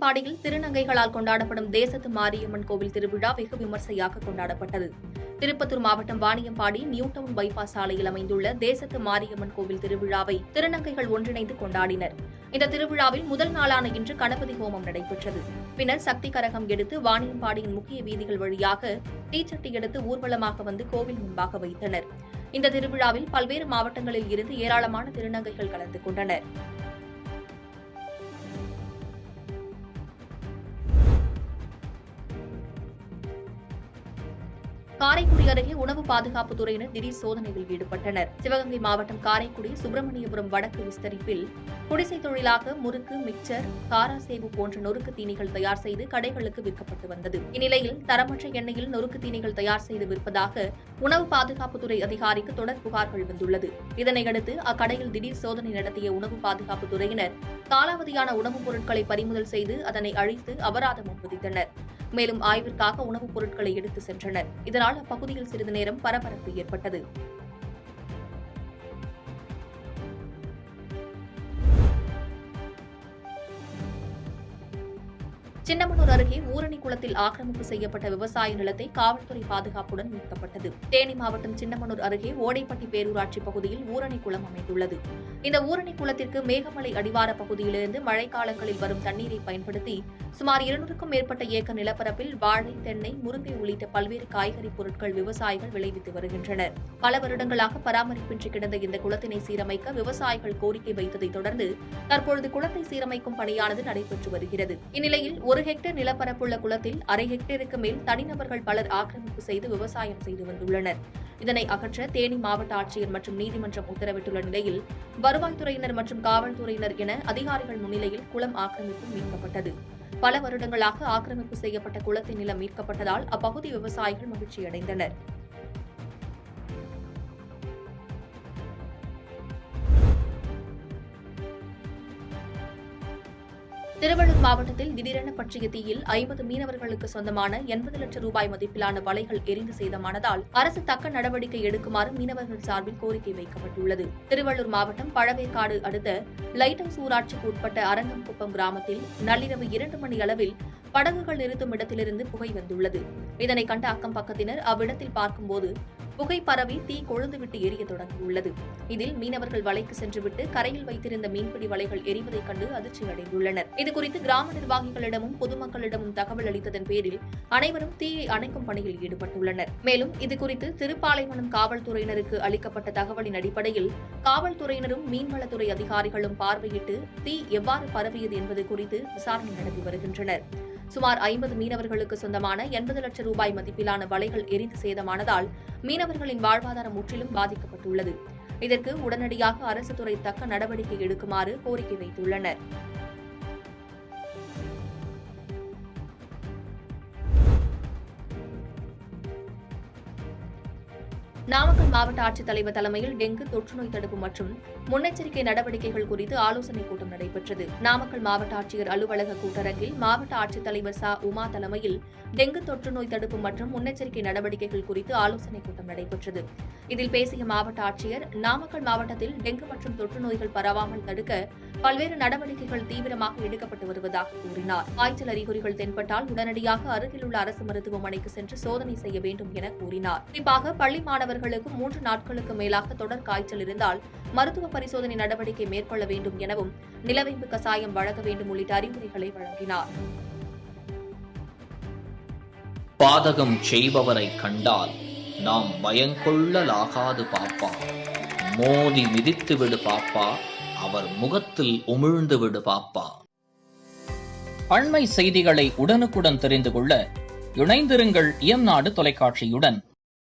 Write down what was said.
வாணியம்பாடியில் திருநங்கைகளால் கொண்டாடப்படும் தேசத்து மாரியம்மன் கோவில் திருவிழா வெகு விமர்சையாக கொண்டாடப்பட்டது. திருப்பத்தூர் மாவட்டம் வாணியம்பாடி நியூ டவுன் பைபாஸ் சாலையில் அமைந்துள்ள தேசத்து மாரியம்மன் கோவில் திருவிழாவை திருநங்கைகள் ஒன்றிணைந்து கொண்டாடினர். இந்த திருவிழாவில் முதல் நாளான இன்று கணபதி ஹோமம் நடைபெற்றது. பின்னர் சக்தி கரகம் எடுத்து வாணியம்பாடியின் முக்கிய வீதிகள் வழியாக தீச்சட்டி எடுத்து ஊர்வலமாக வந்து கோவில் முன்பாக வைத்தனர். இந்த திருவிழாவில் பல்வேறு மாவட்டங்களில் இருந்து ஏராளமான திருநங்கைகள் கலந்து கொண்டனர். காரைக்குடி அருகே உணவு பாதுகாப்புத் துறையினர் திடீர் சோதனையில் ஈடுபட்டனர். சிவகங்கை மாவட்டம் காரைக்குடி சுப்பிரமணியபுரம் வடக்கு விஸ்தரிப்பில் குடிசை தொழிலாக முறுக்கு, மிக்சர், காராசேவு போன்ற நொறுக்கு தீனிகள் தயார் செய்து கடைகளுக்கு விற்கப்பட்டு வந்தது. இந்நிலையில் தரமற்ற எண்ணெயில் நொறுக்கு தீனிகள் தயார் செய்து விற்பதாக உணவு பாதுகாப்புத்துறை அதிகாரிக்கு தொடர் புகார்கள் வந்துள்ளது. இதனையடுத்து அக்கடையில் திடீர் சோதனை நடத்திய உணவு பாதுகாப்புத் துறையினர் காலாவதியான உணவுப் பொருட்களை பறிமுதல் செய்து அதனை அழித்து அபராதம் விதித்தனர். மேலும் ஆய்விற்காக உணவுப் பொருட்களை எடுத்து சென்றனர். இதனால் அப்பகுதியில் சிறிது நேரம் பரபரப்பு ஏற்பட்டது. சின்னமனூர் அருகே ஊரணி குளத்தில் ஆக்கிரமிப்பு செய்யப்பட்ட விவசாய நிலத்தை காவல்துறை பாதுகாப்புடன் மீட்கப்பட்டது. தேனி மாவட்டம் சின்னமனூர் அருகே ஓடைப்பட்டி பேரூராட்சி பகுதியில் ஊரணி குளம் அமைந்துள்ளது. இந்த ஊரணி குளத்திற்கு மேகமலை அடிவார பகுதியிலிருந்து மழைக்காலங்களில் வரும் தண்ணீரை பயன்படுத்தி சுமார் 200க்கும் மேற்பட்ட ஏக்கர் நிலப்பரப்பில் வாழை, தென்னை, முருங்கை உள்ளிட்ட பல்வேறு காய்கறி பொருட்கள் விவசாயிகள் விளைவித்து வருகின்றனர். பல வருடங்களாக பராமரிப்பின்றி கிடந்த இந்த குளத்தினை சீரமைக்க விவசாயிகள் கோரிக்கை வைத்ததை தொடர்ந்து தற்பொழுது குளத்தை சீரமைக்கும் பணியானது நடைபெற்று வருகிறது. இந்நிலையில் 1 ஹெக்டேர் நிலப்பரப்புள்ள குளத்தில் அரை ஹெக்டேருக்கு மேல் தனிநபர்கள் பலர் ஆக்கிரமிப்பு செய்து விவசாயம் செய்து வந்துள்ளனர். இதனை அகற்ற தேனி மாவட்ட ஆட்சியர் மற்றும் நீதிமன்றம் உத்தரவிட்டுள்ள நிலையில் வருவாய்த்துறையினர் மற்றும் காவல்துறையினர் என அதிகாரிகள் முன்னிலையில் குளம் ஆக்கிரமிப்பு மீட்கப்பட்டது. பல வருடங்களாக ஆக்கிரமிப்பு செய்யப்பட்ட குளத்தின் நிலம் மீட்கப்பட்டதால் அப்பகுதி விவசாயிகள் மகிழ்ச்சியடைந்தனர். திருவள்ளூர் மாவட்டத்தில் திடீரென பற்றிய தீயில் 50 மீனவர்களுக்கு சொந்தமான 80 லட்சம் ரூபாய் மதிப்பிலான வலைகள் எரிந்து சேதமானதால் அரசு தக்க நடவடிக்கை எடுக்குமாறு மீனவர்கள் சார்பில் கோரிக்கை வைக்கப்பட்டுள்ளது. திருவள்ளூர் மாவட்டம் பழவேற்காடு அடுத்த லைட் ஹவுஸ் ஊராட்சிக்கு உட்பட்ட அரங்கம்குப்பம் கிராமத்தில் நள்ளிரவு 2 மணி அளவில் படகுகள் நிறுத்தும் இடத்திலிருந்து புகை வந்துள்ளது. இதனை கண்ட அக்கம் பக்கத்தினர் அவ்விடத்தில் பார்க்கும்போது புகை பரவி தீ கொழுந்துவிட்டு எரிய தொடங்கியுள்ளது. இதில் மீனவர்கள் வலைக்கு சென்றுவிட்டு கரையில் வைத்திருந்த மீன்பிடி வலைகள் எரிவதைக் கண்டு அதிர்ச்சி அடைந்துள்ளனர். இதுகுறித்து கிராம நிர்வாகிகளிடமும் பொதுமக்களிடமும் தகவல் அளித்ததன் பேரில் அனைவரும் தீயை அணைக்கும் பணியில் ஈடுபட்டுள்ளனர். மேலும் இதுகுறித்து திருப்பாலைவனம் காவல்துறையினருக்கு அளிக்கப்பட்ட தகவலின் அடிப்படையில் காவல்துறையினரும் மீன்வளத்துறை அதிகாரிகளும் பார்வையிட்டு தீ எவ்வாறு பரவியது என்பது குறித்து விசாரணை நடத்தி வருகின்றனர். சுமார் 50 மீனவர்களுக்கு சொந்தமான 80 லட்சம் ரூபாய் மதிப்பிலான வலைகள் எரிந்து சேதமானதால் மீனவர்களின் வாழ்வாதாரம் முற்றிலும் பாதிக்கப்பட்டுள்ளது. இதற்கு உடனடியாக அரசு துறை தக்க நடவடிக்கை எடுக்குமாறு கோரிக்கை வைத்துள்ளனர். நாமக்கல் மாவட்ட ஆட்சித்தலைவர் தலைமையில் டெங்கு தொற்றுநோய் தடுப்பு மற்றும் முன்னெச்சரிக்கை நடவடிக்கைகள் குறித்து ஆலோசனைக் கூட்டம் நடைபெற்றது. நாமக்கல் மாவட்ட ஆட்சியர் அலுவலக கூட்டரங்கில் மாவட்ட ஆட்சித்தலைவர் ச. உமா தலைமையில் டெங்கு தொற்றுநோய் தடுப்பு மற்றும் முன்னெச்சரிக்கை நடவடிக்கைகள் குறித்து ஆலோசனைக் கூட்டம் நடைபெற்றது. இதில் பேசிய மாவட்ட ஆட்சியர், நாமக்கல் மாவட்டத்தில் டெங்கு மற்றும் தொற்று நோய்கள் பரவாமல் தடுக்க பல்வேறு நடவடிக்கைகள் தீவிரமாக எடுக்கப்பட்டு வருவதாக கூறினார். காய்ச்சல் அறிகுறிகள் தென்பட்டால் உடனடியாக அருகிலுள்ள அரசு மருத்துவமனைக்கு சென்று சோதனை செய்ய வேண்டும் என கூறினார். குறிப்பாக பள்ளி மாணவர்களுக்கு 3 நாட்களுக்கு மேலாக தொடர் காய்ச்சல் இருந்தால் மருத்துவ பரிசோதனை நடவடிக்கை மேற்கொள்ள வேண்டும் எனவும் நிலவேம்பு கசாயம் வழங்க வேண்டும் உள்ளிட்ட அறிவுரைகளை வழங்கினார். பாதகம் செய்பவரை கண்டால் நாம் பயங்கொள்ளலாகாது பாப்பா, மோதி மிதித்து விடு பாப்பா, அவர் முகத்தில் உமிழ்ந்து விடு பாப்பா. அண்மை செய்திகளை உடனுக்குடன் தெரிந்து கொள்ள இணைந்திருங்கள் இயம்நாடு தொலைக்காட்சியுடன்.